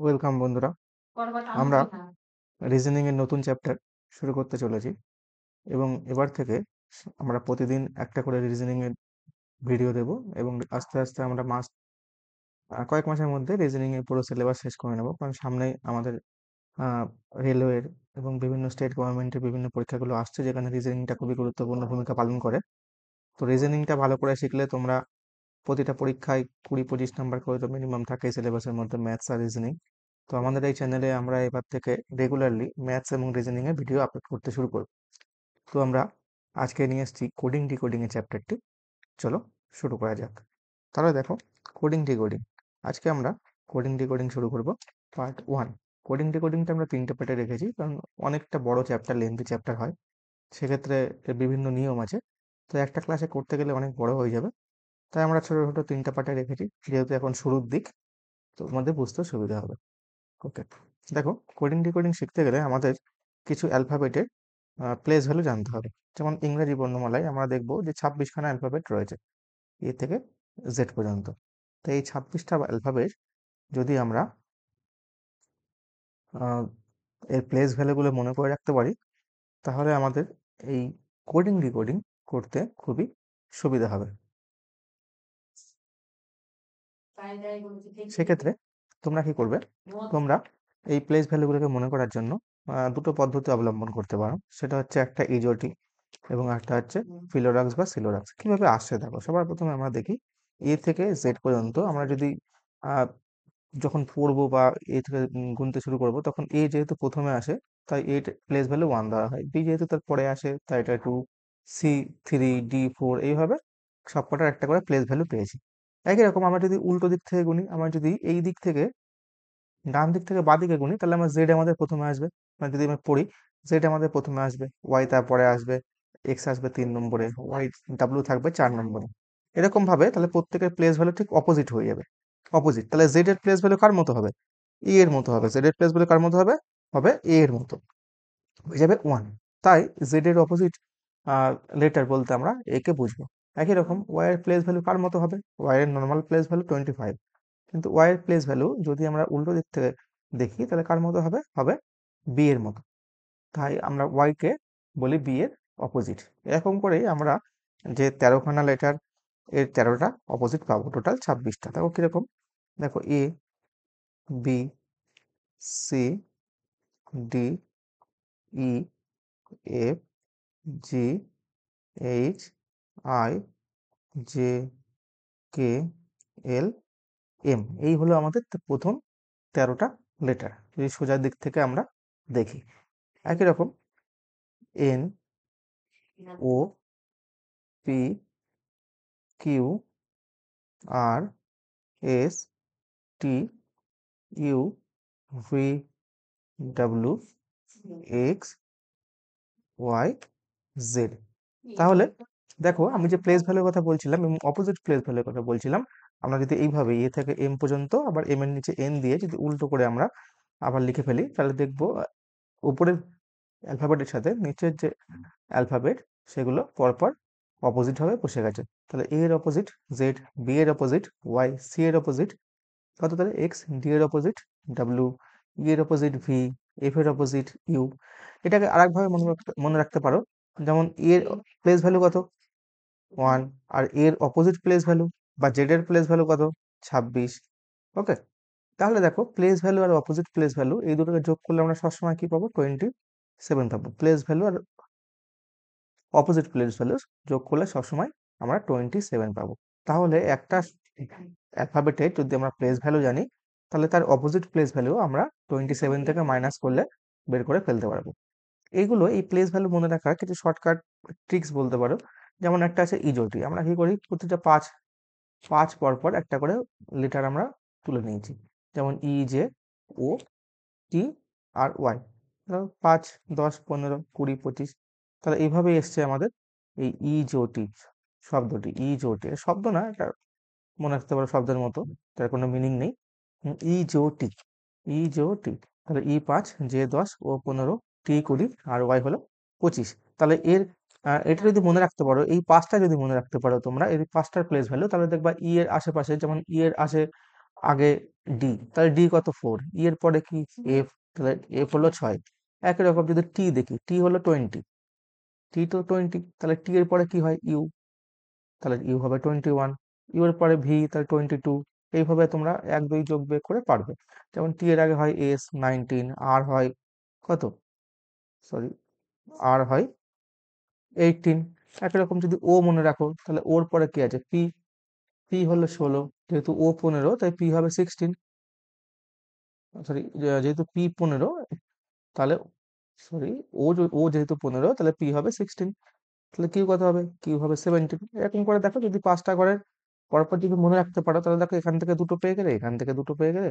Welcome বন্ধুরা। আমরা reasoning এর নতুন চ্যাপ্টার শুরু করতে চলেছি এবং এবার থেকে আমরা প্রতিদিন একটা করে রিজনিং এর ভিডিও দেব এবং আস্তে আস্তে আমরা কয়েক মাসের মধ্যে রিজনিং এর পুরো সিলেবাস শেষ করে নেব, কারণ সামনে আমাদের রেলওয়ের এবং বিভিন্ন স্টেট গভর্নমেন্টের বিভিন্ন পরীক্ষাগুলো আসছে, যেখানে রিজনিংটা খুবই গুরুত্বপূর্ণ ভূমিকা পালন করে। তো রিজনিংটা ভালো করে শিখলে তোমরা প্রতিটা পরীক্ষায় 20-25 নাম্বার করে তো মিনিমাম থাকে সিলেবাসের মধ্যে, ম্যাথস আর রিজনিং। তো আমাদের এই চ্যানেলে আমরা এবার থেকে রেগুলারলি ম্যাথস এবং রিজনিং এর ভিডিও আপলোড করতে শুরু করব। তো আমরা আজকে নিয়ে এসেছি কোডিং ডিকোডিং এর চ্যাপ্টারটি। চলো শুরু করা যাক। তাহলে দেখো, কোডিং ডিকোডিং। আজকে আমরা কোডিং ডিকোডিং শুরু করব পার্ট 1। কোডিং ডিকোডিংটা আমরা 3টে পার্টে রেখেছি, কারণ অনেকটা বড় চ্যাপ্টার, লেন্থি চ্যাপ্টার হয়, সেক্ষেত্রে এর বিভিন্ন নিয়ম আছে। তো একটা ক্লাসে করতে গেলে অনেক বড় হয়ে যাবে, তাই আমরা ছোট ছোট 3টা পার্টে রেখেছি, যেহেতু এখন শুরুর দিক, তো তোমাদের বুঝতে সুবিধা হবে। ওকে, দেখো, কোডিং ডিকোডিং শিখতে গেলে আমাদের কিছু অ্যালফাবেটের প্লেস ভ্যালু জানতে হবে। যেমন ইংরেজি বর্ণমালায় আমরা দেখব যে 26খানা অ্যালফাবেট রয়েছে, এ থেকে জেড পর্যন্ত। তো এই 26টা অ্যালফাবেট যদি আমরা আহ, এর প্লেস ভ্যালুগুলো মনে করে রাখতে পারি, তাহলে আমাদের এই কোডিং ডিকোডিং করতে খুবই সুবিধা হবে। সেক্ষেত্রে তোমরা কি করবে, তোমরা এই প্লেস ভ্যালুগুলোকে মনে করার জন্য দুটো পদ্ধতি অবলম্বন করতে পারো। সেটা হচ্ছে একটা ইজোটি এবং একটা হচ্ছে ফিলোরাক্স বা সিলোরাক্স। কিভাবে আসছে দেখো, সবার প্রথমে আমরা দেখি এ থেকে জেড পর্যন্ত আমরা যদি আহ, যখন পড়বো বা এ থেকে গুনতে শুরু করব, তখন এ যেহেতু প্রথমে আসে তাই এ প্লেস ভ্যালু 1 দেওয়া হয়, বি যেহেতু তার পরে আসে তাই এটা 2, সি 3, ডি 4, এইভাবে সবকটার একটা করে প্লেস ভ্যালু পেয়েছি। একই রকম আমরা যদি উল্টো দিক থেকে গুনি, আমরা যদি এই দিক থেকে ডান দিক থেকে বাঁ দিকে গুনি, তাহলে আমার জেড আমাদের প্রথমে আসবে। মানে যদি আমি পড়ি, জেড আমাদের প্রথমে আসবে, ওয়াই তারপরে আসবে, এক্স আসবে 3 নম্বরে, ওয়াই ডাব্লিউ থাকবে 4 নম্বরে। এরকম ভাবে তাহলে প্রত্যেকের প্লেস ভ্যালু ঠিক অপোজিট হয়ে যাবে। অপোজিট, তাহলে জেড এর প্লেস ভ্যালু কার মতো হবে? এ এর মতো হবে। জেড এর প্লেস ভ্যালু কার মতো হবে? হবে এ এর মতো, হয়ে যাবে 1। তাই জেড এর অপোজিট লেটার বলতে আমরা এ কে বুঝবো। একই রকম ওয়াই এর প্লেস ভ্যালু কার মতো হবে? ওয়াই এর নর্মাল প্লেস ভ্যালু 25, কিন্তু ওয়াই এর প্লেস ভ্যালু যদি আমরা উল্টো দিক থেকে দেখি, তাহলে কার মতো হবে? হবে বি এর মতো। তাই আমরা ওয়াই কে বলি বি এর অপোজিট। এরকম করেই আমরা যে 13খানা লেটার, এর 13টা অপোজিট পাবো, টোটাল 26টা। দেখো কিরকম, দেখো A, B, C, D, E, F, G, H, I, J, K, L, M. এই হলো আমাদের প্রথম 13টা লেটার, যদি সোজা দিক থেকে আমরা দেখি। একই রকম N, O, P, Q, R, S, T, U, V, W, X, Y, Z. তাহলে দেখো, আমি যে প্লেস ভ্যালুর কথা বলছিলাম এবং অপোজিট প্লেস ভ্যালুর কথা বলছিলাম, আমরা যদি এইভাবে এ থেকে এম পর্যন্ত আবার এম এর নিচে এন দিয়ে যদি উল্টো করে আমরা আবার লিখে ফেলি, তাহলে দেখবো উপরের অ্যালফাবেটের সাথে নিচের যে অ্যালফাবেট, সেগুলো পরপর অপোজিট ভাবে বসে গেছে। তাহলে এ এর অপোজিট জেড, বি এর অপোজিট ওয়াই, সি এর অপোজিট কত, তাহলে এক্স, ডি এর অপোজিট ডাব্লিউ, ই এর অপোজিট ভি, এফ এর অপোজিট ইউ। এটাকে আরেকভাবে মনে রাখতে পারো, যেমন এর প্লেস ভ্যালু কত? 1। আর এর অপোজিট প্লেস ভ্যালু বা জেড এর প্লেস ভ্যালু কত? 26। ওকে, তাহলে দেখো, প্লেস ভ্যালু আর অপোজিট প্লেস ভ্যালু এই দুটোকে যোগ করলে আমরা সবসময় কি পাবো? 27 পাবো। প্লেস ভ্যালু আর অপোজিট প্লেস ভ্যালু যোগ করলে সবসময় আমরা 27 পাবো। তাহলে একটা অ্যালফাবেটে যদি আমরা প্লেস ভ্যালু জানি, তাহলে তার অপোজিট প্লেস ভ্যালু আমরা 27 থেকে মাইনাস করলে বের করে ফেলতে পারবো। এইগুলো, এই প্লেস ভ্যালু মনে রাখার কিছু শর্টকাট ট্রিক্স বলতে পারো। যেমন একটা আছে ইজোটি। আমরা কি করি, প্রতিটা পাঁচ পাঁচ পর পর একটা করে লেটার আমরা তুলে নিয়েছি। যেমন ই, জে, ও, টি, আর ওয়াই। 5, 10, 15, 20, 25। তাহলে এইভাবেই এসছে আমাদের এই ইজোটি শব্দটি। ইজোটি শব্দ না, এটা মনে রাখতে পারো শব্দের মতো, তার কোনো মিনিং নেই। ইজোটি, ইজোটি। তাহলে ই 5, জে 10, ও 15, টি 20, আর ওয়াই হলো 25। তাহলে এটা যদি মনে রাখতে পারো, এই পাঁচটা যদি মনে রাখতে পারো তোমরা, এই পাঁচটার প্লেস ভ্যালু, তাহলে দেখবা ই এর আশেপাশে, যেমন ই এর আগে ডি, তাহলে ডি কত 4, ই এর পরে কি এফ, তাহলে এফ হলো 6। একই রকম যদি টি দেখি, টি হলো 20, টি তো 20, তাহলে টি এর পরে কি হয় ইউ, তাহলে ইউ হবে 21, ইউ এর পরে ভি, তাহলে 22। এইভাবে তোমরা 1 2 যোগ বিয়োগ করে পারবে। যেমন টি এর আগে হয় এস 19, আর হয় কত, সরি, আর হয় 18। একই রকম যদি ও মনে রাখো, তাহলে ওর পরে কি আছে পি, পি হলো 16, যেহেতু ও 15 তাই পি হবে 16, সরি, যেহেতু পি 15, তাহলে সরি, ও যেহেতু 15 তাহলে পি হবে 16, তাহলে কিউ কত হবে, কিউ হবে 17। এরকম করে দেখো, যদি 5টা ঘরের পরপর যদি মনে রাখতে পারো, তাহলে দেখো এখান থেকে দুটো পেয়ে গেলে, এখান থেকে দুটো পেয়ে গেলে,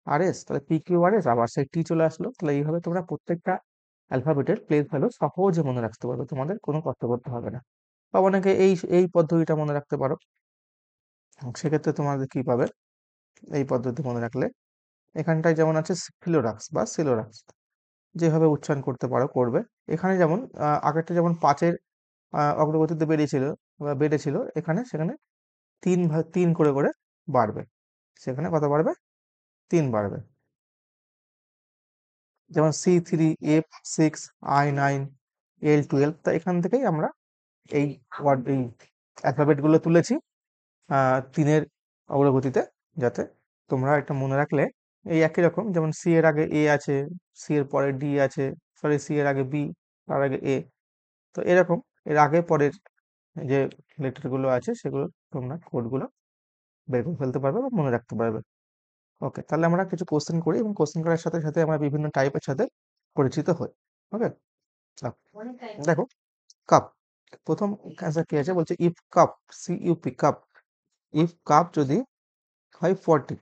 আর এস, তাহলে পি কিউ আর এস, আবার সেই টি চলে আসলো। তাহলে এইভাবে তোমরা প্রত্যেকটা অ্যালফাবেটের প্লেস ভ্যালু সহজে মনে রাখতে পারবে, তোমাদের কোনো কষ্ট করতে হবে না। বা অনেকে এই এই পদ্ধতিটা মনে রাখতে পারো, সেক্ষেত্রে তোমাদের কি পাবে, এই পদ্ধতি মনে রাখলে এখানটায় যেমন আছে ফিলোরাক্স বা সিলোরাক্স, যেভাবে উচ্চারণ করতে পারো করবে। এখানে যেমন আগেরটা যেমন 5-এর অগ্রগতিতে বেরিয়েছিল বা বেড়েছিল, এখানে সেখানে 3 করে করে বাড়বে, সেখানে কত বাড়বে, 3 বাড়বে। যেমন C3, F6, I9, L12, তা এখান থেকেই আমরা এই ওয়ার্ড, এই অ্যালফাবেট গুলো তুলেছি 3-এর অগ্রগতিতে, যাতে তোমরা এটা মনে রাখলে এই একই রকম, যেমন সি এর আগে এ আছে, সি এর পরে ডি আছে, সরি সি এর আগে বি, তার আগে এ, তো এরকম এর আগে পরের যে লেটার গুলো আছে সেগুলো তোমরা কোডগুলো বের করে ফেলতে পারবে বা মনে রাখতে পারবে। ওকে, তাহলে আমরা কিছু কোশ্চেন করি এবং কোশ্চেন করার সাথে সাথে আমরা বিভিন্ন টাইপের সাথে পরিচিত হই। ওকে, দেখো কাপ, প্রথম অ্যান্সার কি আছে, বলছে if cup, CUP cup, if cup যদি হয় 40,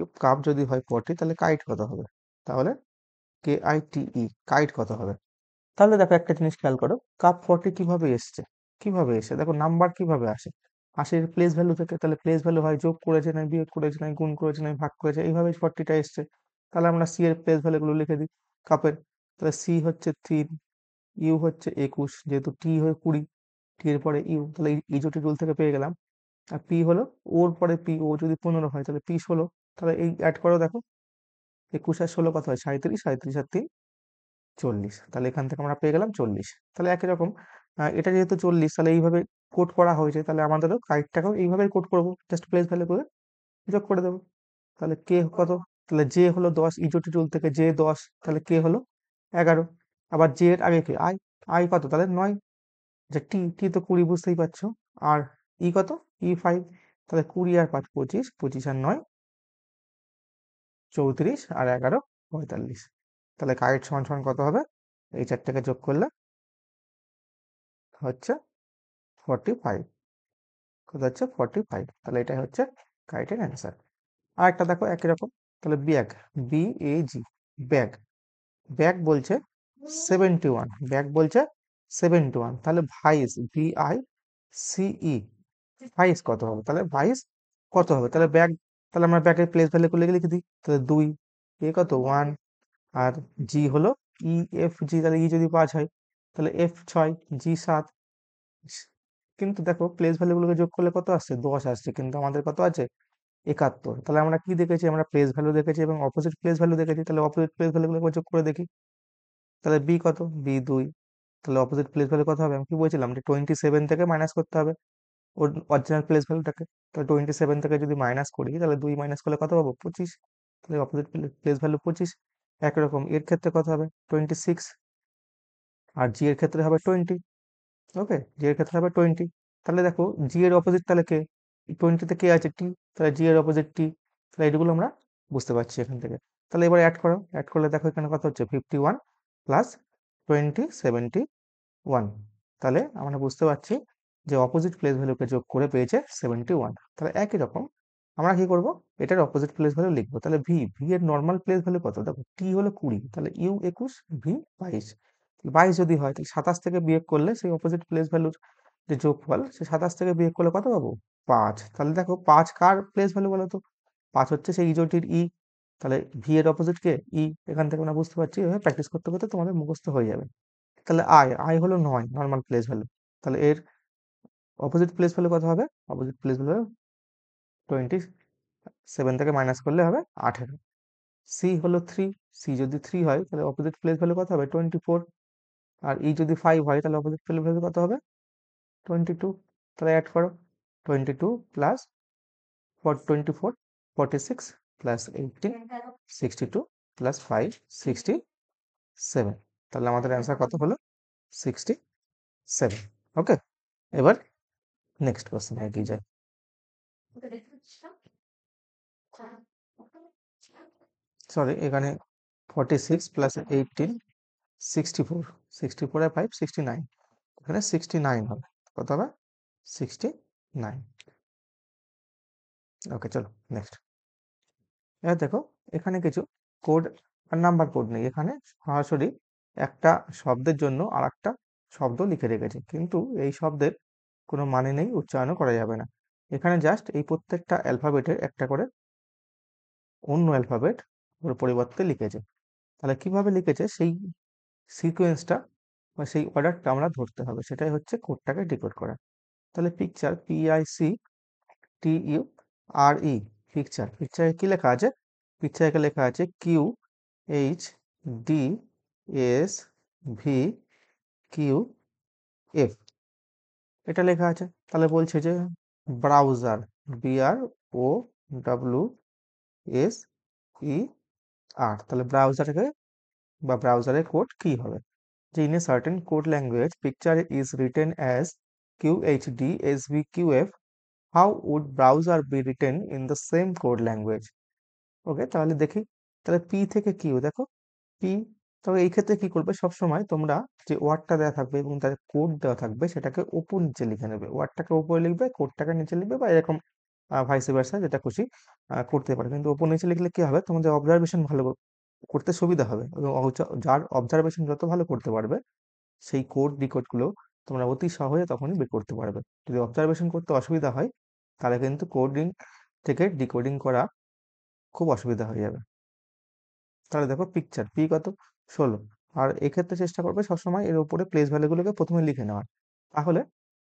ইফ কাপ যদি হয় 40, তাহলে কাইট কত হবে, তাহলে KITE, কাইট কত হবে। তাহলে দেখো একটা জিনিস খেয়াল করো, কাপ 40 কিভাবে এসছে, কিভাবে এসে দেখো নাম্বার কিভাবে আসে, আসে প্লেস ভ্যালু থেকে, তাহলে প্লেস ভ্যালু হয় যোগ করেছে না বিয়োগ করেছে না গুণ করেছে না ভাগ করেছে, এইভাবে 40টা এসছে। তাহলে আমরা সি এর প্লেস ভ্যালু গুলো লিখে দিই কাপের, তাহলে সি হচ্ছে 3, ইউ হচ্ছে 21, যেহেতু টি হয় 20, টি এর পরে ইউ, তাহলে ইজোটি রুল থেকে পেয়ে গেলাম। আর পি হলো, ওর পরে পি, ও যদি 15 হয় তাহলে পি 16, তাহলে এই অ্যাড করো দেখো, 21 আর 16 কত হয় 37, 37 আর 3 40, তাহলে এখান থেকে আমরা পেয়ে গেলাম 40। তাহলে একই রকম এটা যেহেতু 40, তাহলে এইভাবে কোড করা হয়েছে, তাহলে আমাদেরও কাইটটাকেও এইভাবেই কোড করবো, জাস্ট প্লেস ভ্যালু করে যোগ করে দেবো। তাহলে কে কত, তাহলে জে হলো 10, ইজোটি রুল থেকে জে 10, তাহলে কে হলো 11। আবার জে এর আগে কি আই, আই কত তাহলে 9, যে টি, টি তো 20 বুঝতেই পারছো, আর ই কত, ই 5, তাহলে 20 আর 5 25, 25 আর 9 34, আর 11 45। তাহলে কাইট সমান সমান কত হবে, এই চারটাকে যোগ করলে হচ্ছে 45, কত হচ্ছে 45, তাহলে এটাই হচ্ছে কাইটের অ্যান্সার। আর একটা দেখো একই রকম, তাহলে ব্যাগ, BAG, ব্যাগ, ব্যাগ বলছে 71, ব্যাগ বলছে 71, তাহলে ভাইস, VICE, ভাইস কত হবে, তাহলে ভাইস কত হবে, তাহলে ব্যাগ, তাহলে আমরা ব্যাগের প্লেস ভ্যালু করে লিখে দিই, তাহলে 2, এ কত 1, আর জি হলো EFG, তাহলে ই যদি 5 হয় তাহলে F 6, জি 7। কিন্তু দেখো প্লেস ভ্যালু গুলোকে যোগ করলে কত আসছে, 10 আসছে, কিন্তু আমাদের কত আছে 71। তাহলে আমরা কি দেখেছি, আমরা প্লেস ভ্যালু দেখেছি এবং অপোজিট প্লেস ভ্যালু দেখেছি, তাহলে অপোজিট প্লেস ভ্যালু গুলোকে যোগ করে দেখি। তাহলে বি কত, বি 2, তাহলে অপোজিট প্লেস ভ্যালু কত হবে, আমি কি বলছিলাম যে 27 থেকে মাইনাস করতে হবে ওর অরিজিনাল প্লেস ভ্যালুটাকে, তাহলে 27 থেকে যদি মাইনাস করি, তাহলে 2 মাইনাস করলে কত পাবো 25, তাহলে অপোজিট প্লেস ভ্যালু 25। একরকম এর ক্ষেত্রে কত হবে 26, আর জি এর ক্ষেত্রে হবে 20। ওকে, জি এর ক্ষেত্রে হবে 20, তাহলে দেখো জি এর অপোজিট তাহলে কে, 20-তে কে আছে টি, তাহলে জি এর অপোজিট টি, তাহলে এগুলো আমরা বুঝতে পারছি এখান থেকে। তাহলে এবার অ্যাড করো, অ্যাড করলে দেখো এখানে কত হচ্ছে 51 প্লাস 20 71, তাহলে আমরা বুঝতে পারছি যে অপোজিট প্লেস ভ্যালুকে যোগ করে পেয়েছে 71। তাহলে একই রকম আমরা কি করব, এটার অপোজিট প্লেস ভ্যালু লিখবো, তাহলে ভি, ভি এর নর্মাল প্লেস ভ্যালু কত, দেখো টি হলো 20, তাহলে ইউ 21, ভি 22, 22 যদি হয় তাহলে 27 থেকে বিয়োগ করলে সেই অপোজিট প্লেস ভ্যালুর যে যোগফল, সে 27 থেকে বিয়োগ করলে কত পাবো 5। তাহলে দেখো 5 কার প্লেস ভ্যালু বলো তো, 5 হচ্ছে সেই ইজোটির ই, তাহলে ভি এর অপোজিট কে ই, এখান থেকে আমরা বুঝতে পারছি, এভাবে প্র্যাকটিস করতে করতে তোমাদের মুখস্থ হয়ে যাবে। তাহলে আই, আই হলো 9, নর্মাল প্লেস ভ্যালু, তাহলে এর অপোজিট প্লেস ভ্যালু কত হবে, অপোজিট প্লেস ভ্যালু 20, 7 থেকে মাইনাস করলে হবে 18। সি হলো 3, সি যদি 3 হয় তাহলে অপোজিট প্লেস ভ্যালু কত হবে 24। আর ই যদি 5 হয় তাহলে অপোজিট প্লেস ভ্যালু কত হবে 22। তাহলে অ্যাড করো 22 প্লাস 24 46 প্লাস 18 62 প্লাস 5 67। তাহলে আমাদের অ্যান্সার কত হলো 67। ওকে, এবার নেক্সট কোশ্চেন এগিয়ে যায়। সরি, এখানে 46 প্লাস 18 64, 64 আর 5 69, এখানে 69 হবে। কত হবে 69। ওকে, চলো নেক্সট। এবার দেখো এখানে কিছু কোড আর নাম্বার কোড নেই, এখানে সরাসরি একটা শব্দের জন্য আর একটা শব্দ লিখে রেখেছে, কিন্তু এই শব্দের কোনো মানে নেই, উচ্চারণও করা যাবে না। এখানে জাস্ট এই প্রত্যেকটা অ্যালফাবেটের একটা করে অন্য অ্যালফাবেট ওর পরিবর্তে লিখেছে। তাহলে কিভাবে লিখেছে সেই সিকোয়েন্সটা বা সেই অর্ডারটা আমরা ধরতে হবে, সেটাই হচ্ছে কোডটাকে ডিকোড করা। তাহলে পিকচার, PICTURE, পিকচার, পিকচারে কি লেখা আছে? পিকচারে লেখা আছে QHDSVQF, এটা লেখা আছে। তাহলে বলছে যে ব্রাউজার, BROWSER, তাহলে ব্রাউজারকে বা ব্রাউজারের কোড কি হবে? যে in a certain code language picture is written as QHDSVQF, how would browser be written in the same code language? Okay, তাহলে দেখি। তাহলে পি থেকে কিউ, দেখো পি। তবে এই ক্ষেত্রে কি করবে, সবসময় তোমরা যে ওয়ার্ডটা দেওয়া থাকবে এবং তার কোড দেওয়া থাকবে সেটাকে উপর নিচে লিখে নেবে। ওয়ার্ডটাকে উপরে লিখবে, কোডটাকে নিচে লিখবে, বা এরকম ভাইস ভার্সা, যেটা খুশি করতে পারে। কিন্তু উপর নিচে লিখলে কি হবে, তোমাদের অবজারভেশন ভালো করতে সুবিধা হবে, এবং যার অবজারভেশন যত ভালো করতে পারবে সেই কোড ডিকোড গুলো তোমরা অতি সহজে তখনই বের করতে পারবে। যদি অবজারভেশন করতে অসুবিধা হয় তাহলে কিন্তু কোডিং থেকে ডিকোডিং করা খুব অসুবিধা হয়ে যাবে। তাহলে দেখো পিকচার পি কত 16, আর এক্ষেত্রে চেষ্টা করবে সবসময় এর উপরে প্লেস ভ্যালুগুলোকে প্রথমে লিখে নেওয়ার, তাহলে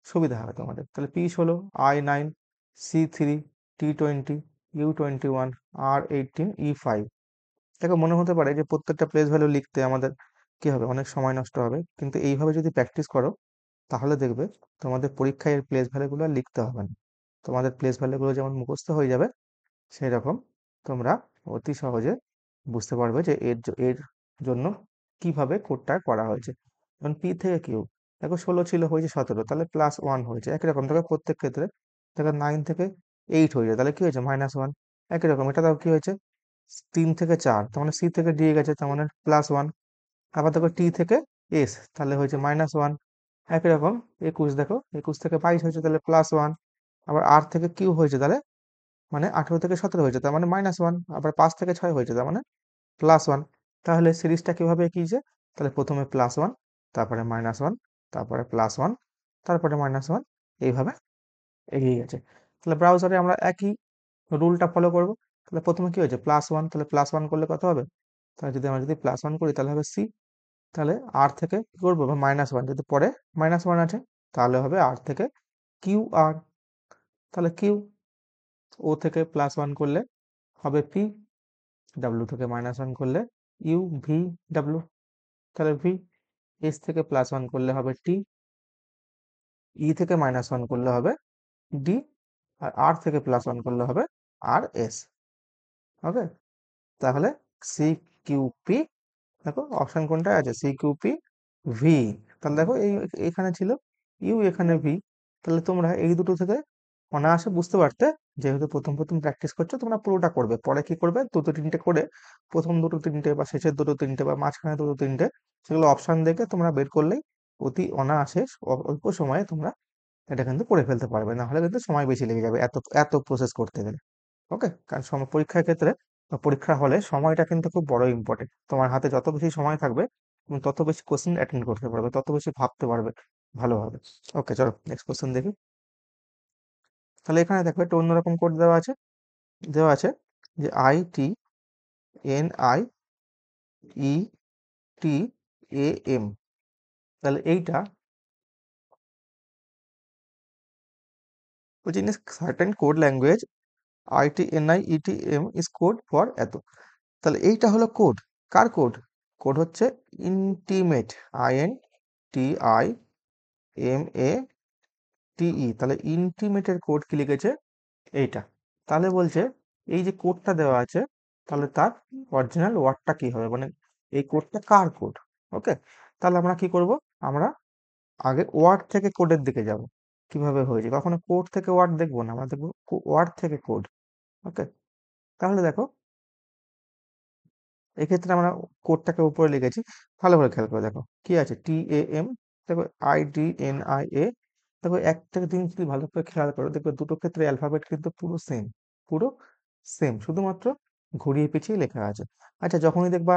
সুবিধা হবে তোমাদের। তাহলে P16, I9, C3, T20, U21, R18, E5। দেখো মনে হতে পারে যে প্রত্যেকটা প্লেস ভ্যালু লিখতে আমাদের কি হবে, অনেক সময় নষ্ট হবে, কিন্তু এইভাবে যদি প্র্যাকটিস করো তাহলে দেখবে তোমাদের পরীক্ষায় এর প্লেস ভ্যালুগুলো আর লিখতে হবে না। তোমাদের প্লেস ভ্যালুগুলো যেমন মুখস্থ হয়ে যাবে, সেই রকম তোমরা অতি সহজে বুঝতে পারবে যে এর জন্য কিভাবে কোডটা করা হয়েছে। যেমন পি থেকে কিউ, দেখো 16 ছিল হয়েছে 17, তাহলে +1 হয়েছে। একই রকম দেখো প্রত্যেক ক্ষেত্রে দেখো 9 থেকে 8 হয়ে যায়, তাহলে কি হয়েছে -1। একই রকম এটা দেখো কি হয়েছে 3 থেকে 4, তার মানে সি থেকে ডি গেছে, তার মানে +1। আবার দেখো টি থেকে এস, তাহলে হয়েছে -1। একই রকম 21, দেখো 21 থেকে 22 হয়েছে, তাহলে +1। আবার আর থেকে কিউ হয়েছে, তাহলে মানে 18 থেকে 17 হয়েছে, তার মানে -1। আবার 5 থেকে 6 হয়েছে, তার মানে +1। তাহলে সিরিজটা কিভাবে এগিয়েছে? তাহলে প্রথমে +1, তারপরে -1, তারপরে +1, তারপরে -1, এইভাবে এগিয়ে গেছে। তাহলে ব্রাউজারে আমরা একই রুলটা ফলো করব। তাহলে প্রথমে কি হয়েছে +1, তাহলে +1 করলে কত হবে? তাহলে যদি +1 করি তাহলে হবে সি। তাহলে আর থেকে কি করবো, -1, যদি পরে -1 আছে তাহলে হবে আর থেকে কিউ আর, তাহলে কিউ। ও থেকে +1 করলে হবে পি, ডাব্লিউ থেকে -1 করলে ইউ ভি ডাব্লিউ, তাহলে ভি। এস থেকে +1 করলে হবে টি, ই থেকে -1 করলে হবে ডি, আর আর থেকে +1 করলে হবে আর এস। ওকে, তাহলে সি কিউ পি, দেখো অপশন কোনটা আছে, সি কিউ পি ভি। তাহলে দেখো এখানে ছিল ইউ, এখানে ভি। তাহলে তোমরা এই দুটো থেকে অনায়াসে বুঝতে পারতে, যেহেতু প্রথম প্রথম প্র্যাকটিস করছো তোমরা পুরোটা করবে, পরে কি করবে দুটো তিনটে করে, প্রথম দুটো তিনটে বা শেষের দুটো তিনটে বা মাঝখানে দুটো তিনটে, সেগুলো অপশন দেখে তোমরা বের করলেই অতি অনায়াসে অল্প সময়ে তোমরা এটা কিন্তু করে ফেলতে পারবে। না হলে কিন্তু সময় বেশি লেগে যাবে এত এত প্রসেস করতে গেলে। ওকে, কারণ পরীক্ষার ক্ষেত্রে বা পরীক্ষা হলে সময়টা কিন্তু খুব বড় ইম্পর্টেন্ট। তোমার হাতে যত বেশি সময় থাকবে তুমি তত বেশি কোশ্চেন অ্যাটেন্ড করতে পারবে, তত বেশি ভাবতে পারবে ভালোভাবে। ওকে, চলো নেক্সট কোশ্চেন দেখি। তাহলে এখানে দেখো একটা অন্যরকম কোড দেওয়া আছে যে ITNIETAM। তাহলে এইটা which in a certain code language ITNIETM is code for এত। তাহলে এইটা হলো কোড। কার কোড? কোড হচ্ছে ইন্টিমেট, INTIMATE। তাহলে ইন্টিমেটের কোড কি লিখেছে? এইটা। তাহলে বলছে এই যে কোডটা দেওয়া আছে, তাহলে তার অরিজিনাল ওয়ার্ডটা কি হবে, মানে এই কোডটা কার কোড? ওকে, তাহলে আমরা কি করব? আমরা আগে ওয়ার্ড থেকে কোডের দিকে যাব। কিভাবে হয়েছে, কখনো কোড থেকে ওয়ার্ড দেখবো না, আমরা দেখবো ওয়ার্ড থেকে কোড। ওকে, তাহলে দেখো এক্ষেত্রে আমরা কোডটাকে উপরে লিখেছি, ভালো করে খেয়াল করে দেখো কি আছে, TAM, দেখো IDNIA। দেখো একটা জিনিস যদি ভালো করে খেয়াল করো, দেখবে দুটো ক্ষেত্রে অ্যালফাবেট কিন্তু পুরো সেম, পুরো সেম, শুধুমাত্র ঘুরিয়ে পেঁচিয়ে লেখা আছে। আচ্ছা, যখনই দেখবা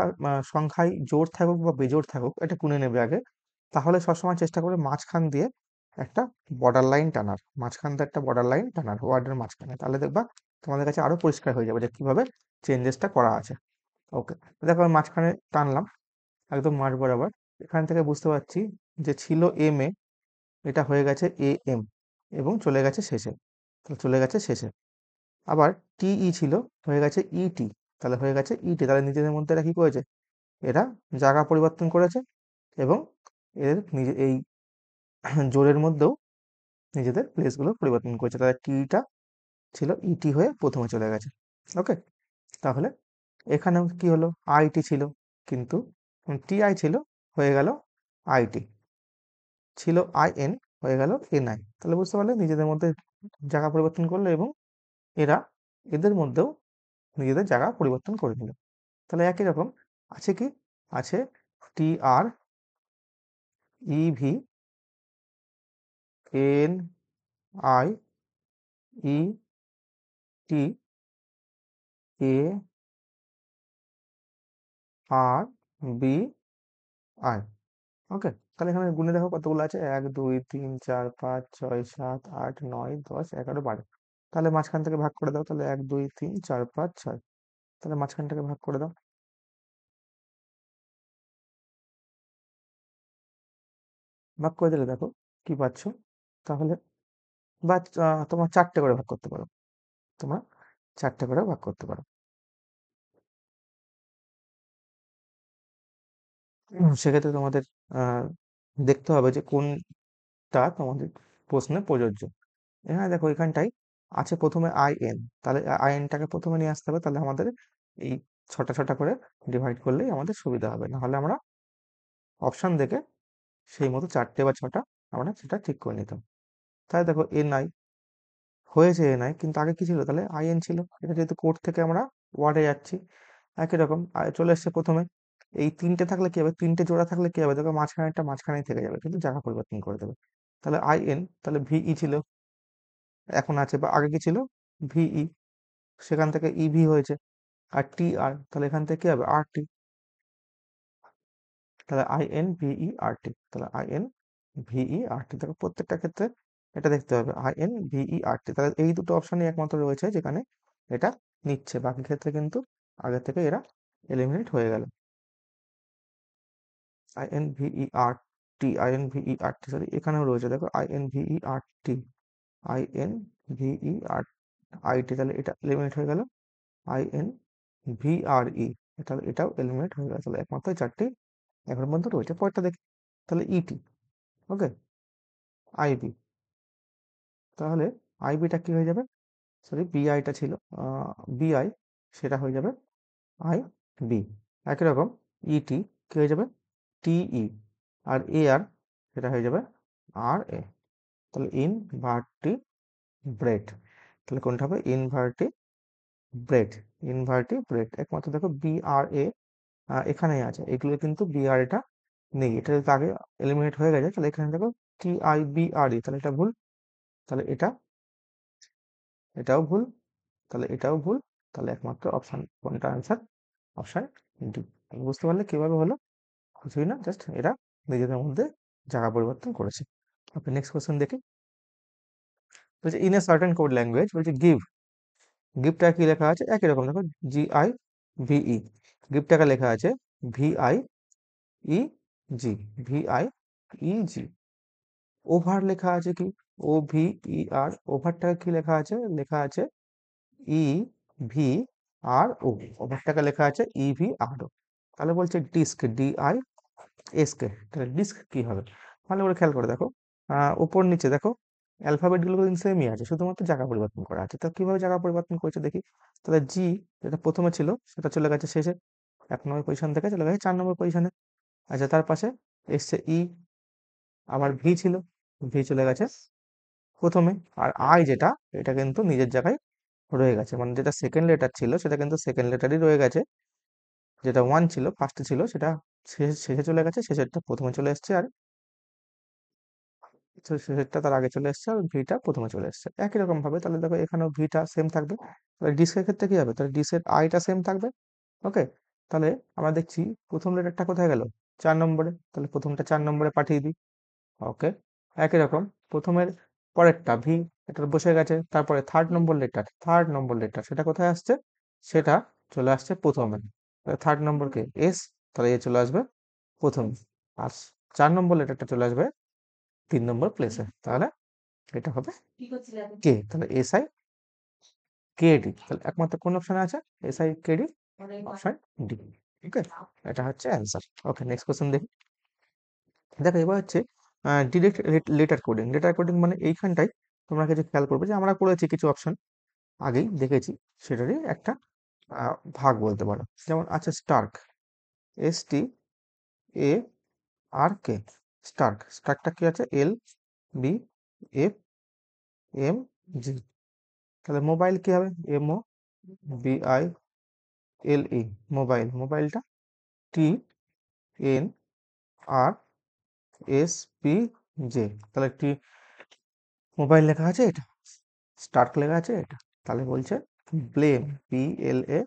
সংখ্যায় জোড় থাকুক বা বেজোড় থাকুক, এটা গুনে নেবে আগে। তাহলে সবসময় চেষ্টা করবে মাঝখান দিয়ে একটা বর্ডার লাইন টানার, মাঝখান দিয়ে একটা বর্ডার লাইন টানার ওয়ার্ডের মাঝখানে, তাহলে দেখবা তোমাদের কাছে আরো পরিষ্কার হয়ে যাবে যে কিভাবে চেঞ্জেসটা করা আছে। ওকে, দেখো আমি মাঝখানে টানলাম, একদম মাঝ বরাবর। এখান থেকে বুঝতে পারছি যে ছিল এম এ, এটা হয়ে গেছে AM এবং চলে গেছে শেষে, তাহলে চলে গেছে শেষে। আবার TE ছিল, হয়ে গেছে ET, তাহলে হয়ে গেছে ET। তাহলে নিজেদের মধ্যে এরা কি করেছে, এরা জায়গা পরিবর্তন করেছে এবং এর নিজে এই জোরের মধ্যেও নিজেদের প্লেসগুলো পরিবর্তন করেছে। তাহলে টিটা ছিল ইটি হয়ে প্রথমে চলে গেছে। ওকে, তাহলে এখানেও কি হলো, আইটি ছিল কিন্তু TI ছিল, হয়ে গেল আইটি, ছিল IN, হয়ে গেল NI। তাহলে বুঝতে পারলে নিজেদের মধ্যে জায়গা পরিবর্তন করলো এবং এরা এদের মধ্যেও নিজেদের জায়গা পরিবর্তন করে নিল। তাহলে একই রকম আছে কি, আছে TRENIEARBI। ওকে, তাহলে এখানে গুণে দেখো কতগুলো আছে, 1 2 3 4 5 6 7 8 9 10 11 12। তাহলে মাঝখান থেকে ভাগ করে দাও, তাহলে 1 2 3 4 5 6, তাহলে মাঝখানটাকে ভাগ করে দাও। ভাগ করে দিলে দেখো কি পাচ্ছ, তাহলে বা তোমার 4টে করে ভাগ করতে পারো, তোমরা 4টে করে ভাগ করতে পারো। সেক্ষেত্রে তোমাদের আহ দেখতে হবে যে কোনটা তোমাদের প্রশ্নে প্রযোজ্য। এখানে দেখো এখানটাই আছে প্রথমে IN, তাহলে INটাকে প্রথমে নিয়ে আসতে হবে, তাহলে আমাদের এই ছটা ছটা করে ডিভাইড করলেই আমাদের সুবিধা হবে, নাহলে আমরা অপশন দেখে সেই মতো 4টে বা 6টা আমরা সেটা ঠিক করে নিতাম। তাহলে দেখো NI হয়েছে, NI কিন্তু আগে কি ছিল, তাহলে IN ছিল। এটা যেহেতু কোড থেকে আমরা ওয়ার্ডে যাচ্ছি, একই রকম চলে এসছে প্রথমে। এই তিনটে থাকলে কি হবে, তিনটে জোড়া থাকলে কি হবে, দেখো মাঝখানেরটা মাঝখানেই থেকে যাবে, কিন্তু জায়গা পরিবর্তন করে দেবে। তাহলে IN, তাহলে VE ছিল, এখন আছে বা আগে কি ছিল, VE, সেখান থেকে EV হয়েছে। আর TR, তাহলে এখান থেকে কি হবে, RT, তাহলে INVERT, তাহলে INVERT। দেখো প্রত্যেকটা ক্ষেত্রে এটা দেখতে হবে INVERT, তাহলে এই দুটো অপশনই একমাত্র রয়েছে যেখানে এটা নিচ্ছে, বাকি ক্ষেত্রে কিন্তু আগে থেকে এরা এলিমিনেট হয়ে গেল। INVERT, সরি এখানেও রয়েছে, দেখো INVERT, তাহলে এটা এলিমিনেট হয়ে গেল। INVRE, তাহলে এটাও এলিমিনেট হয়ে গেল। তাহলে একমাত্র 4টি এখন পর্যন্ত রয়েছে। পরেরটা দেখি, তাহলে ET, ওকে, IB, তাহলে IBটা কি হয়ে যাবে, সরি BIটা ছিল, BI, সেটা হয়ে যাবে IB। একই রকম ET কি হয়ে যাবে, TE, আর AR সেটা হয়ে যাবে RA। তাহলে ইনভার্টিব্রেট, তাহলে কোনটা হবে, ইনভার্টিব্রেট। একমাত্র দেখো BRA এখানেই আছে, এগুলো কিন্তু BRAটা নেই, এটা যদি আগে এলিমিনেট হয়ে গেছে, তাহলে এখানে দেখো TIBRE, তাহলে এটা ভুল, তাহলে এটাও ভুল, তাহলে এটাও ভুল। তাহলে একমাত্র অপশন কোনটা আনসার, অপশন ডি। বুঝতে পারলে কিভাবে হলো, কিছুই না, জাস্ট এরা নিজেদের মধ্যে জায়গা পরিবর্তন করেছে। ওকে, নেক্সট কোশ্চেন দেখি। বলছে in a certain code language, বলছে গিভটা কি লেখা আছে, একই রকম দেখো, GIVE, গিভটাকে লেখা আছে VIEG, VIEG। ওভার লেখা আছে কি, OVER, ওভারটাকে কি লেখা আছে, লেখা আছে ই ভি আর ও, ওভারটাকে লেখা আছে ই ভি আর ও। তাহলে বলছে disk, D I S K. তাহলে ডিস্ক কি হবে? ভালো করে খেয়াল করে দেখো, উপর নিচে দেখো অ্যালফাবেট গুলো কিন্তু সেমই আছে, শুধুমাত্র জায়গা পরিবর্তন করা আছে। তো কিভাবে জায়গা পরিবর্তন করেছে দেখি। তাহলে জি যেটা প্রথমে ছিল সেটা চলে গেছে শেষে, 1 নম্বর পজিশন থেকে চলে গেছে 4 নম্বর পজিশনে। আচ্ছা, তার পাশে এসছে ই, আবার ভি ছিল, ভি চলে গেছে প্রথমে। আর আই যেটা, এটা কিন্তু নিজের জায়গায় রয়ে গেছে, মানে যেটা সেকেন্ড লেটার ছিল সেটা কিন্তু সেকেন্ড লেটারই রয়ে গেছে। যেটা ওয়ান ছিল, ফার্স্টে ছিল, সেটা শেষে চলে গেছে, শেষেরটা প্রথমে চলে এসছে, আর শেষেরটা তার আগে চলে এসছে, আর ভিটা প্রথমে চলে এসছে। একই রকম ভাবে তাহলে দেখো এখানেও ভিটা সেম থাকবে। তাহলে ডিস্কের ক্ষেত্রে কি হবে? তাহলে ডিস্কের আইটা সেম থাকবে। ওকে, তাহলে আমরা দেখছি প্রথম লেটারটা কোথায় গেল? 4 নম্বরে। তাহলে প্রথমটা 4 নম্বরে পাঠিয়ে দিই। ওকে, একই রকম প্রথমের পরেরটা ভি, এটা বসে গেছে। তারপরে থার্ড নম্বর লেটার সেটা কোথায় আসছে? সেটা চলে আসছে প্রথমে। থার্ড নম্বর কে? এস, তাহলে এ চলে আসবে প্রথমে। আর 4 নম্বর লেটারটা চলে আসবে 3 নম্বর প্লেসে। তাহলে এটা হবে কে। তাহলে এস আই কে ডি। তাহলে একমাত্র কোন অপশনে আছে? S I K D, option D. Okay, এটা হচ্ছে অ্যান্সার। ওকে, নেক্সট কোশ্চেন দেখি। দেখো এবার হচ্ছে direct letter coding. Letter coding মানে এইখানটাই তোমরা কিছু খেয়াল করবে যে আমরা করেছি কিছু অপশন আগেই দেখেছি, সেটারই একটা ভাগ বলতে পারো। যেমন আছে stark, S T A R K, stark. স্টার্কটা কি আছে? L B F M G. তাহলে মোবাইল কি হবে? M O B I L E, mobile. মোবাইলটা T N R S P J. তাহলে টি মোবাইল লেখা আছে এটা, স্টার্ক লেখা আছে এটা। তাহলে বলছে blame, P L A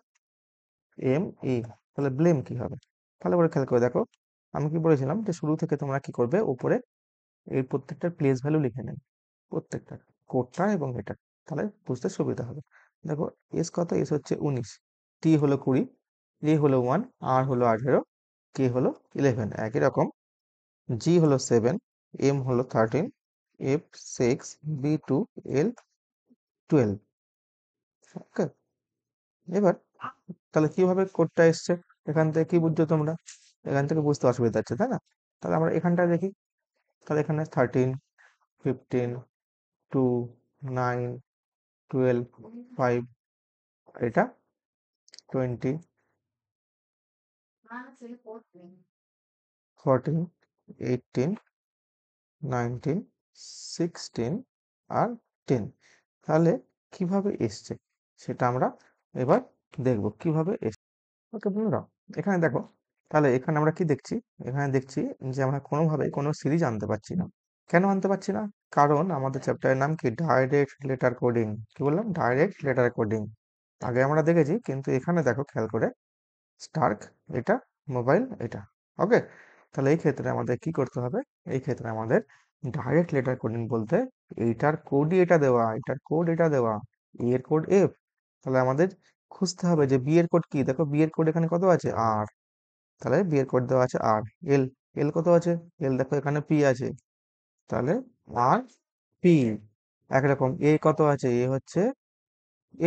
M E. তাহলে ব্লেম কি হবে? ভালো করে খেয়াল করে দেখো, আমি কি বলেছিলাম যে শুরু থেকে তোমরা কি করবে, উপরে এই প্রত্যেকটার প্লেস ভ্যালু লিখে নেবে, প্রত্যেকটা কোডটা এবং এটা, তাহলে বুঝতে সুবিধা হবে। দেখো এস কত? এস হচ্ছে 19, টি হলো 20, এ হলো 1, আর হলো 18, কে হলো 11। একই রকম জি হলো 7, এম হলো 13, এফ 6, বি 2, এল 12। ওকে, এবার তাহলে কিভাবে কোডটা এসছে, এখান থেকে কি বুঝছো তোমরা? এখান থেকে বুঝতে অসুবিধা হচ্ছে, তাই না? তাহলে আমরা এখানটা দেখি। তাহলে এখানে 13, 15, 2, 9, 12, 5, এটা 20, 14, 18, 19, 16 আর 10। তাহলে কিভাবে এসছে সেটা আমরা এবার দেখব কিভাবে এসছে। ওকে বন্ধুরা, এখানে দেখো, তাহলে এখানে আমরা কি দেখছি? এখানে দেখছি যে আমরা কোনোভাবে কোনো সিরিজ আনতে পারছি না। কেন আনতে পারছি না? কারণ আমাদের চ্যাপ্টারের নাম কি? Direct letter coding. কি বললাম? Direct letter coding. আগে আমরা দেখেছি, কিন্তু এখানে দেখো খেয়াল করে, স্টার্ক এটা, মোবাইল এটা। ওকে, তাহলে এই ক্ষেত্রে আমাদের কি করতে হবে? এই ক্ষেত্রে আমাদের ডাইরেক্ট লেটার কোডিং বলতে এইটার কোডই এটা দেওয়া, এটার কোড এটা দেওয়া, এ এর কোড এফ। তাহলে আমাদের খুঁজতে হবে যে বি এর কোড কি। দেখো বি এর কোড এখানে কত আছে? আর। তাহলে বি এর কোড দেওয়া আছে আর। এল, এল কত আছে? এল দেখো এখানে পি আছে, তাহলে আর পি। একরকম এ কত আছে? এ হচ্ছে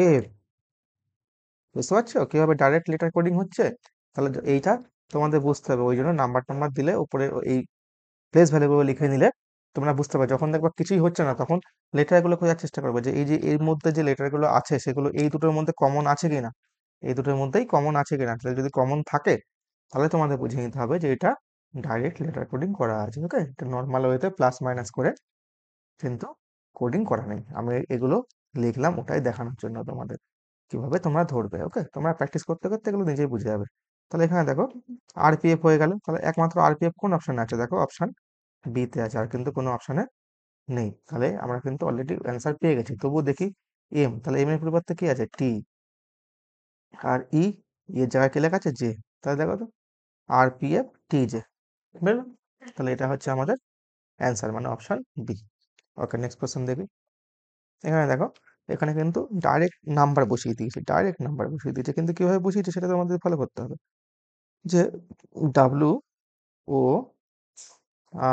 এফ। বুঝতে পারছো কিভাবে ডাইরেক্ট লেটার কোডিং হচ্ছে? তাহলে এইটা তোমাদের বুঝতে হবে, ওই জন্য নাম্বার টাম্বার দিলে উপরে এই প্লেস ভ্যালু গুলো লিখে নিলে তোমরা বুঝতে পারবে। যখন দেখবা কিছুই হচ্ছে না, তখন লেটার গুলো খোঁজার চেষ্টা করবে যে এই যে এর মধ্যে যে লেটার গুলো আছে সেগুলো এই দুটোর মধ্যে কমন আছে কিনা, এই দুটোর মধ্যেই কমন আছে কিনা। তাহলে যদি কমন থাকে, তাহলে তোমাদের বুঝে নিতে হবে যে এটা ডাইরেক্ট লেটার কোডিং করা আছে। ওকে, এটা নর্মাল ওয়েতে প্লাস মাইনাস করে কিন্তু কোডিং করা নেই। আমি এগুলো লিখলাম ওটাই দেখানোর জন্য তোমাদের, কিভাবে তোমরা ধরবে। ওকে, তোমরা প্র্যাকটিস করতে করতে এগুলো নিজেই বুঝে যাবে। তাহলে এখানে দেখো আরপিএফ হয়ে গেল। তাহলে একমাত্র আরপিএফ কোন অপশনে আছে? দেখো অপশন বি তে আছে, আর কিন্তু কোনো অপশনে নেই। তাহলে আমরা কিন্তু অলরেডি অ্যান্সার পেয়ে গেছি। তবুও দেখি এম, তাহলে এম এর পরিবর্তে কি আছে? টি। আর ই, এর জায়গায় কি লেখা আছে? জে। তাহলে দেখো তো, আরপিএফ টি জে, বুঝলো? তাহলে এটা হচ্ছে আমাদের অ্যান্সার, মানে অপশন বি। ওকে, নেক্সট কোশ্চেন দেখি। এখানে দেখো, এখানে কিন্তু ডাইরেক্ট নাম্বার বসিয়ে দিয়েছে, ডাইরেক্ট নাম্বার বসিয়ে দিয়েছে, কিন্তু কিভাবে বসিয়েছে সেটা তোমাদের ফলো করতে হবে। যে ডাব্লু ও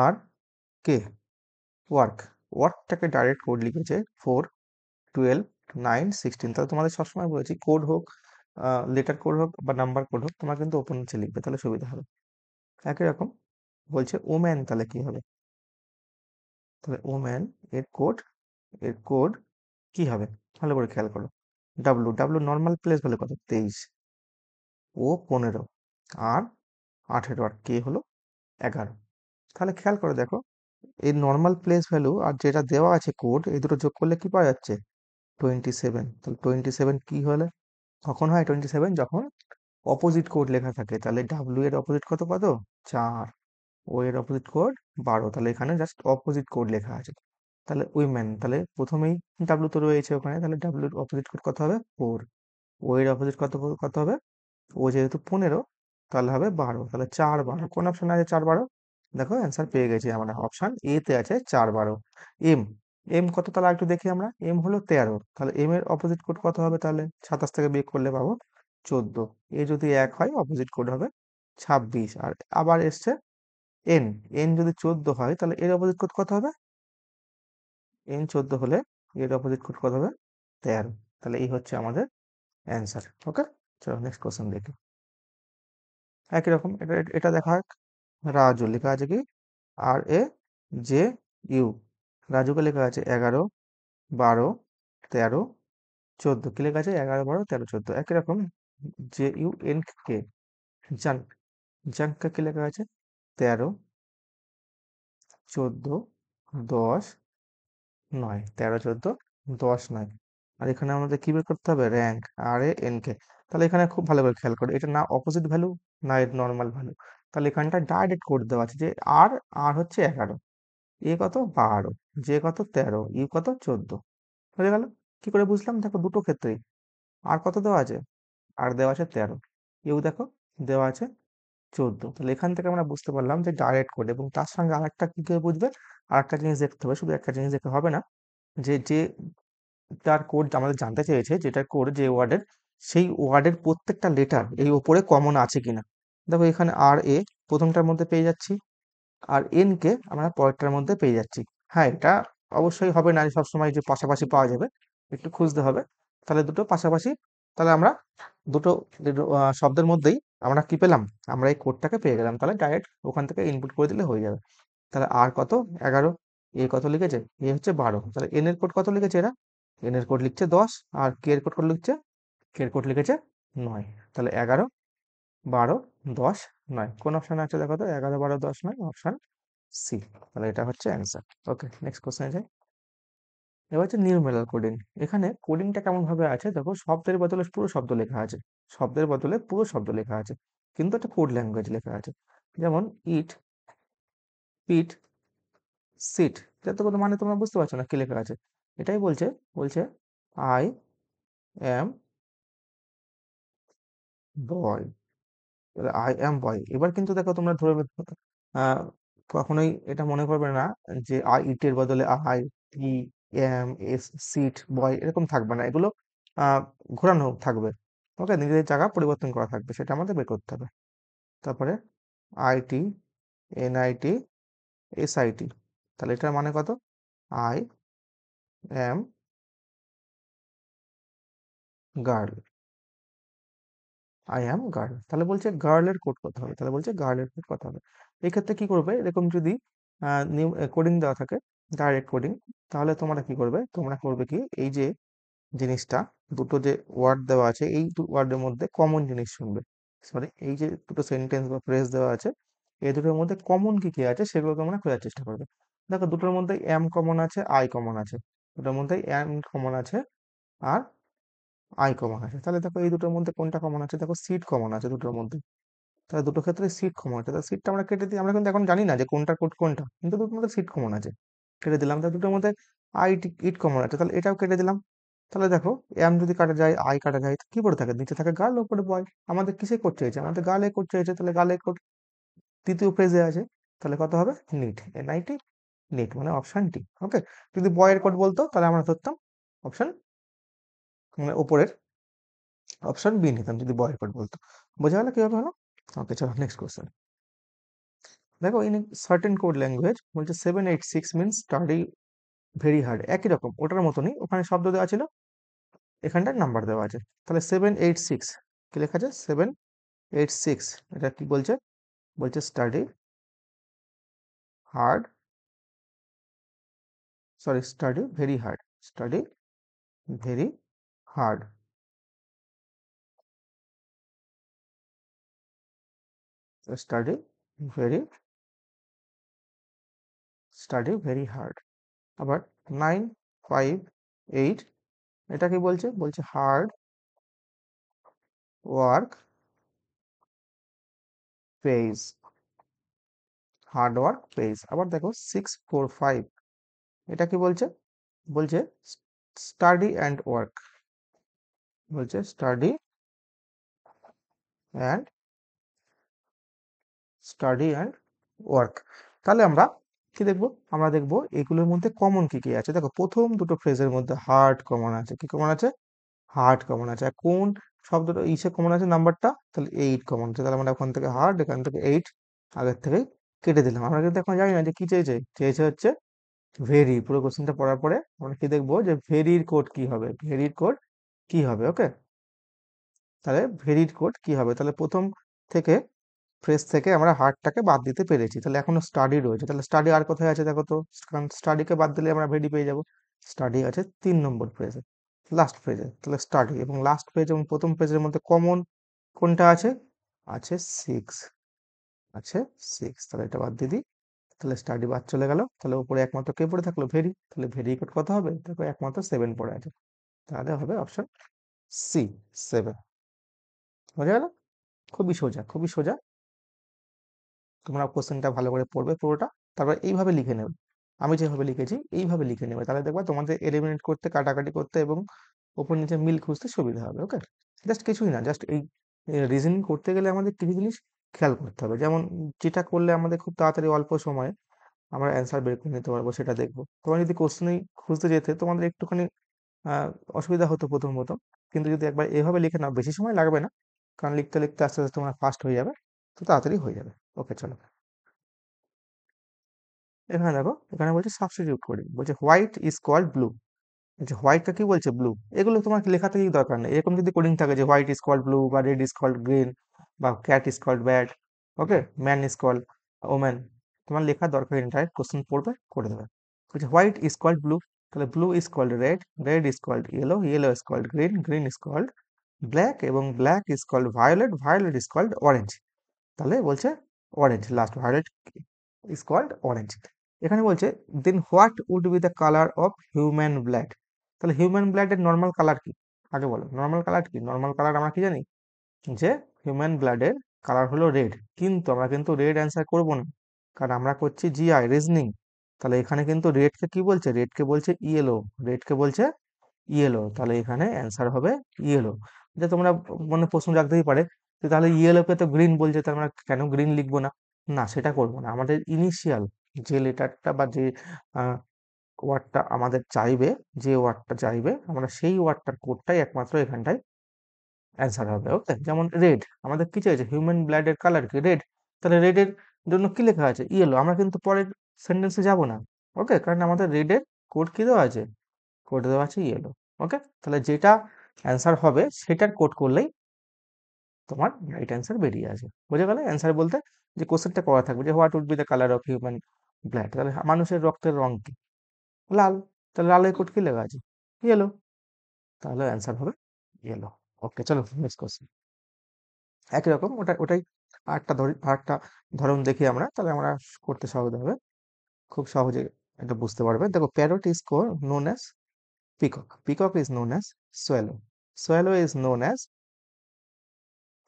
আর কে, ওয়ার্ক, ওয়ার্কটাকে ডাইরেক্ট কোড লিখেছে 4, 12, 9 16। তাহলে তোমাদের সবসময় বলেছি কোড হোক, লেটার কোড হোক বা নাম্বার কোড হোক, তোমার কিন্তু ওপর নিচে লিখবে, তাহলে সুবিধা হবে। একই রকম বলছে ওম্যান, তাহলে কি হবে? তাহলে ওম্যান এর কোড কি হবে? ভালো করে খেয়াল করো। W W normal place value কত? 23। ও 15, আর 18, আর কে হলো 11। তাহলে খেয়াল করে দেখো, এই নর্মাল প্লেস ভ্যালু আর যেটা দেওয়া আছে কোড, এই দুটো যোগ করলে কি পাওয়া যাচ্ছে? 27। তাহলে 27 কি হলে কখন হয় 27? যখন অপোজিট কোড লেখা থাকে। তাহলে ডাব্লু এর অপোজিট কত কত? 4। ও এর অপোজিট কোড 12। তাহলে এখানে জাস্ট অপোজিট কোড লেখা আছে। তাহলে উইমেন, তাহলে প্রথমেই ডাব্লু তো রয়েছে ওখানে, তাহলে ডাব্লুর অপোজিট কোড কত হবে? 4। ও এর অপোজিট কত হবে? ও যেহেতু 15, তাহলে হবে 12। তাহলে 4 12 কোন অপশন আছে? 4 12। দেখো অ্যান্সার পেয়ে গেছি আমরা, অপশন এ তে আছে 4 12। এম, এম কত? তাহলে একটু দেখি আমরা। এম হলো 13, তাহলে এম এর অপোজিট কোড কত হবে? তাহলে 27 থেকে বিয়োগ করলে পাবো 14। এ যদি 1 হয়, অপোজিট কোড হবে 26। আর আবার এসছে এন, এন যদি 14 হয়, তাহলে এর অপোজিট কোড কত হবে? এন 14 হলে এর অপোজিট কোড কত হবে? 13। তাহলে এই হচ্ছে আমাদের অ্যান্সার। ওকে, চলো নেক্সট কোশ্চেন দেখি। একই রকম এটা এটা দেখা যাক। রাজু লেখা আছে কি? RAJU। রাজুকে লেখা আছে 11 12 13 14। কি লেখা আছে? 11 12 13 14। একই রকম JUNK, জাঙ্ক, জাঙ্ককে কি লেখা আছে? 13 14 10 9। 13 14 10 9। আর এখানে আমাদের কি বের করতে হবে? Rank, RANK। তাহলে এখানে খুব ভালো করে খেয়াল করো, এটা না অপোজিট ভ্যালু না এর নর্মাল ভ্যালু। তাহলে এখানটা ডাইরেক্ট কোড দেওয়া আছে যে আর, আর হচ্ছে 11, এ কত? 12, জে কত? 13, ইউ কত? 14। হয়ে গেল। কি করে বুঝলাম? দেখো দুটো ক্ষেত্রেই আর কত দেওয়া আছে? আর দেওয়া আছে 13, ইউ দেখো দেওয়া আছে 14। তাহলে এখান থেকে আমরা বুঝতে পারলাম যে ডাইরেক্ট কোড। এবং তার সঙ্গে আরেকটা কি করে বুঝবে? আরেকটা জিনিস দেখতে হবে, শুধু একটা জিনিস দেখতে হবে না, যে তার কোড আমাদের জানতে চেয়েছে, যেটার কোড যে ওয়ার্ডের, সেই ওয়ার্ডের প্রত্যেকটা লেটার এই ওপরে কমন আছে কিনা। দেখো এখানে আর এ প্রথমটার মধ্যে পেয়ে যাচ্ছি, আর এন কে আমরা পরেরটার মধ্যে পেয়ে যাচ্ছি। হ্যাঁ, এটা অবশ্যই হবে না যে সবসময় যে পাশাপাশি পাওয়া যাবে, একটু খুঁজতে হবে। তাহলে দুটো পাশাপাশি, তাহলে আমরা দুটো শব্দের মধ্যেই আমরা কি পেলাম? আমরা এই কোডটাকে পেয়ে গেলাম। তাহলে ডাইরেক্ট ওখান থেকে ইনপুট করে দিলে হয়ে যাবে। তাহলে আর কত? 11, এ কত লিখেছে? এ হচ্ছে 12। তাহলে এন এর কোড কত লিখেছে এরা? এন এর কোড লিখছে 10, আর কে এর কোড কত লিখছে? কে এর কোড লিখেছে 9। তাহলে 11 12 10 9। কোন অপশন আছে দেখো তো? 11 12 10 9, অপশন সি। তাহলে এটা হচ্ছে অ্যান্সার। ওকে, নেক্সট কোশ্চেনে যাই। এবার হচ্ছে নিউমেরাল কোডিং। এখানে কোডিংটা কেমন ভাবে আছে দেখো, শব্দের বদলে পুরো শব্দ লেখা আছে, শব্দের বদলে পুরো শব্দ লেখা আছে, কিন্তু একটা কোড ল্যাঙ্গুয়েজ লেখা আছে। যেমন ইট, পিট, সিট। এটা তো কোনো মানে তোমরা বুঝতে পারছো না কি লেখা আছে। এটাই বলছে, বলছে I am boy, I am বয়। এবার কিন্তু দেখো তোমরা ধরে আহ, কখনোই এটা মনে করবে না যে আই ইটের বদলে I T M S seat বয় এরকম থাকবে না, এগুলো আহ ঘোরানো থাকবে। ওকে, নিজেদের জায়গা পরিবর্তন করা থাকবে, সেটা আমাদের বের করতে হবে। তারপরে আইটি, NIT, SIT। তাহলে এটার মানে কত? I am girl, I am girl. তাহলে বলছে গার্লের কোড কত হবে? তাহলে বলছে গার্লের কোড কত হবে? এই ক্ষেত্রে কি করবে? এরকম যদি নিউ কোডিং দেওয়া থাকে, ডাইরেক্ট কোডিং, তাহলে তোমরা কি করবে? তোমরা করবে কি, এই যে জিনিসটা, দুটো যে ওয়ার্ড দেওয়া আছে, এই ওয়ার্ডের মধ্যে কমন জিনিস শুনবে। সরি, এই যে দুটো সেন্টেন্স বা ফ্রেজ দেওয়া আছে, এই দুটোর মধ্যে কমন কি কি আছে সেগুলো তোমরা খোঁজার চেষ্টা করবে। দেখো দুটোর মধ্যে এম কমন আছে, আই কমন আছে, দুটোর মধ্যে এম কমন আছে, আর আই কমন আছে। তাহলে দেখো এই দুটোর মধ্যে কোনটা কমন আছে? দেখো সিট কমন আছে দুটোর মধ্যে। তাহলে দুটো ক্ষেত্রে সিট কমন আছে, তাহলে সিটটা আমরা কেটে দিই। আমরা কিন্তু এখন জানি না যে কোনটা কোড কোনটা, কিন্তু দুটোর মধ্যে সিট কমন আছে, কেটে দিলাম। তাহলে দুটোর মধ্যে ইট কমন আছে, তাহলে এটাও কেটে দিলাম। তাহলে দেখো এম যদি কাটা যায়, আই কাটা যায়, তো কি পড়ে থাকে? নিচে থাকে গার্ল, উপরে বয়। আমাদের কিসে কোড চেয়েছে? আমাদের গার্লে কোড চেয়েছে, তাহলে গার্লে কোড তৃতীয় ফ্রেজে আছে। তাহলে কত হবে? নিট, NIT, নিট মানে অপশন ডি। ওকে, যদি বয়ের কোড বলতো তাহলে আমরা ধরতাম অপশন, মানে উপরের অপশন বি নিতাম, যদি বয়ের কোড বলতো। বোঝা গেল কিভাবে হলো? ওকে, চলো নেক্সট কোশ্চেন। দেখো ইন সার্টেন কোড ল্যাঙ্গুয়েজ বলছে 786 মিনস স্টাডি ভেরি হার্ড। একই রকম ওটার মতনই, ওখানে শব্দ দেওয়া ছিল, এখানটায় নাম্বার দেওয়া আছে। তাহলে 786 কি লেখা আছে? 786 এটা কি বলছে? বলছে study hard, sorry study very hard, study very hard, study very study very hard. আবার 958 এটা কি বলছে? বলছে hard work page, hard work page. আবার দেখো 645 এটা কি বলছে? বলছে স্টাডি অ্যান্ড ওয়ার্ক, বলছে study and study and work. তাহলে আমরা কি দেখবো? আমরা দেখবো এগুলোর মধ্যে কমন কি কি আছে। দেখো প্রথম দুটো ফ্রেজের মধ্যে হার্ড কমন আছে। কি কমন আছে? হার্ড কমন আছে। আর কোন শব্দটা ইসে কমন আছে? নাম্বারটা, তাহলে 8 কমন আছে। তাহলে আমরা ওখান থেকে হার্ড, এখান থেকে 8 আগের থেকে কেটে দিলাম। আমরা কিন্তু এখন জানি না যে কি চেয়েছে। চেয়েছে হচ্ছে ভেরি। পুরো কোশ্চেনটা পড়ার পরে আমরা কি দেখবো যে ভেরির কোড কি হবে, ভেরির কোড কি হবে। ওকে, তাহলে ভেরির কোড কি হবে? তাহলে প্রথম থেকে ফ্রেজ থেকে আমরা হার্টটাকে বাদ দিতে পেরেছি। তাহলে এখনো স্টাডি রয়েছে। তাহলে স্টাডি আর কোথায় আছে দেখো তো, কারণ স্টাডিকে বাদ দিলে আমরা ভেরি পেয়ে যাব। স্টাডি আছে 3 নম্বর ফ্রেজে, লাস্ট ফ্রেজে। তাহলে স্টাডি এবং লাস্ট ফ্রেজ এবং প্রথম ফ্রেজের মধ্যে কমন কোনটা আছে? আছে 6, আছে 6। তাহলে এটা বাদ দিয়ে দিই। তাহলে স্টাডি বাদ চলে গেল। তাহলে উপরে একমাত্র কে পড়ে থাকলো? ভেরি। তাহলে ভেরি কোড কত হবে? দেখো একমাত্র 7 পড়ে আছে। তাহলে হবে অপশন সি, 7। বোঝা গেল? খুবই সোজা, খুবই সোজা। তোমরা কোশ্চেনটা ভালো করে পড়বে পুরোটা, তারপর এইভাবে লিখে নেবে। আমি যেভাবে লিখেছি এইভাবে লিখে নেবে। তাহলে দেখবা তোমাদের এলিমিনেট করতে, কাটাকাটি করতে এবং ওপর নিচে মিল খুঁজতে সুবিধা হবে। ওকে, জাস্ট কিছুই না, জাস্ট এই রিজনিং করতে গেলে আমাদের কিছু জিনিস খেয়াল করতে হবে। যেমন যেটা করলে আমাদের খুব তাড়াতাড়ি অল্প সময়ে আমরা অ্যান্সার বের করে নিতে পারবো সেটা দেখবো। তোমরা যদি কোশ্চেনই খুঁজতে যেতে তোমাদের একটুখানি আহ, অসুবিধা হতো প্রথম প্রথম, কিন্তু যদি একবার এভাবে লিখে নাও বেশি সময় লাগবে না, কারণ লিখতে লিখতে আস্তে আস্তে তোমরা ফাস্ট হয়ে যাবে, তো তাড়াতাড়ি হয়ে যাবে। ওকে চলো, এখানে দেখো, এখানে বলছে সাবস্টিটিউট করি। বলছে হোয়াইট ইজ কল্ড ব্লু। বলছে হোয়াইটটা কি বলছে? ব্লু। এগুলো তোমার লেখা থেকেই দরকার নেই। এরকম যদি কোডিং থাকে যে হোয়াইট ইজ কল্ড ব্লু বা রেড ইজ কল্ড গ্রিন বা cat is called bad, okay, man is called woman, তোমার লেখার দরকার নেই। ডাইরেক্ট কোশ্চেন পড়বে, করে দেবে। বলছে হোয়াইট ইজ কল্ড ব্লু, তাহলে blue is called red, red is called yellow, yellow is called green, green is called black, এবং black is called violet, violet is called orange. তাহলে বলছে orange, last violet is called orange. এখানে বলছে then what would be the colour of human blood. তাহলে human ব্লাডের normal colour কি? আগে বলো নর্মাল কালার কি? নর্মাল কালার আমরা কি জানি যে হিউম্যান ব্লাডের কালার হলো রেড। কিন্তু আমরা কিন্তু রেড অ্যান্সার করব না, কারণ আমরা করছি জিআই রিজনিং। তাহলে এখানে কিন্তু রেডকে কি বলছে? রেডকে বলছে ইয়েলো, রেডকে বলছে ইয়েলো। তাহলে এখানে অ্যান্সার হবে ইয়েলো। যে তোমরা মনে প্রশ্ন জাগতেই পারে যে তাহলে ইয়েলোকে তো গ্রিন বলছে, তাহলে আমরা কেন গ্রিন লিখবো না? না, সেটা করবো না। আমাদের ইনিশিয়াল যে লেটারটা বা যে ওয়ার্ডটা আমাদের চাইবে, যে ওয়ার্ডটা চাইবে আমরা সেই ওয়ার্ডটার কোডটাই একমাত্র এখানটায় অ্যান্সার হবে। ওকে, যেমন রেড, আমাদের কি চাইছে? হিউম্যান ব্লাডের কালার কি? রেড। তাহলে রেডের জন্য কি লেখা আছে? ইয়েলো। আমরা কিন্তু পরের সেন্টেন্সে যাব না। ওকে, কারণ আমাদের রেডের কোড কি দেওয়া আছে? কোড দেওয়া আছে ইয়েলো। ওকে, তাহলে যেটা অ্যান্সার হবে সেটার কোড করলেই তোমার রাইট অ্যান্সার বেরিয়ে আসে। বুঝে গেলে? অ্যান্সার বলতে যে কোশ্চেনটা করা থাকবে যে what would be the colour of human blood, তাহলে মানুষের রক্তের রং কি? লাল। তাহলে লালের কোড কি লেখা আছে? ইয়েলো। তাহলে অ্যান্সার হবে ইয়েলো। ওকে চলো নেক্সট কোশ্চেন। একই রকম ওটাই আরেকটা ধরন দেখি আমরা, তাহলে আমরা করতে সহজ হবে, খুব সহজে এটা বুঝতে পারবে। দেখো parrot is known as peacock, peacock is known as swallow, swallow is known as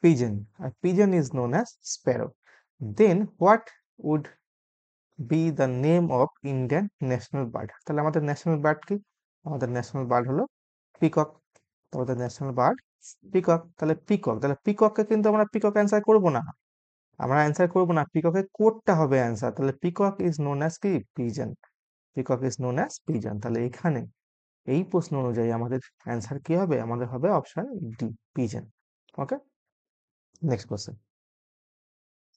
pigeon, a pigeon is known as sparrow. Then what would be the name of Indian national bird? তাহলে আমাদের national bird কি? আমাদের national bird হলো peacock. আমাদের national bird peacock. তাহলে peacock, তাহলে পিকককে কিন্তু আমরা পিকক অ্যান্সার করব না, আমরা অ্যান্সার করব না, পিককের কোডটা হবে অ্যান্সার। তাহলে পিকক ইজ নোন অ্যাজ কি? Pigeon. Peacock is known as pigeon. তাহলে এখানে এই প্রশ্ন অনুযায়ী আমাদের অ্যান্সার কি হবে? আমাদের হবে অপশন ডি, পিজন। ওকে, নেক্সট কোশ্চেন।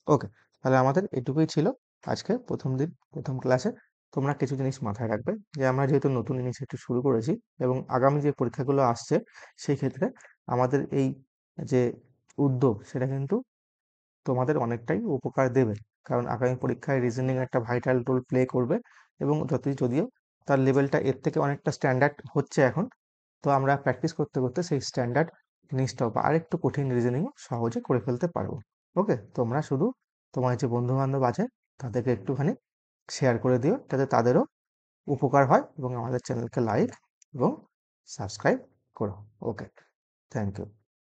ওকে, তাহলে আমাদের এটুকুই ছিল আজকে প্রথম দিন, প্রথম ক্লাসে। তোমরা কিছু জিনিস মাথায় রাখবে যে আমরা যেহেতু নতুন ইনিশিয়েটিভ শুরু করেছি এবং আগামী যে পরীক্ষাগুলো আসছে সেই ক্ষেত্রে আমাদের এই যে উদ্যোগ সেটা কিন্তু তোমাদের অনেকটাই উপকার দেবে, কারণ আগামী পরীক্ষায় রিজনিং একটা ভাইটাল রোল প্লে করবে। এবং যদিও তার লেভেলটা এর থেকে অনেকটা স্ট্যান্ডার্ড হচ্ছে এখন, তো আমরা প্র্যাকটিস করতে করতে সেই স্ট্যান্ডার্ড জিনিসটাও বা আরেকটু কঠিন রিজনিংও সহজে করে ফেলতে পারবো। ওকে, তোমরা শুধু তোমার যে বন্ধু বান্ধব আছে তাদেরকে একটুখানি শেয়ার করে দিও যাতে তাদেরও উপকার হয়, এবং আমাদের চ্যানেলকে লাইক এবং সাবস্ক্রাইব করো। ওকে, থ্যাংক ইউ।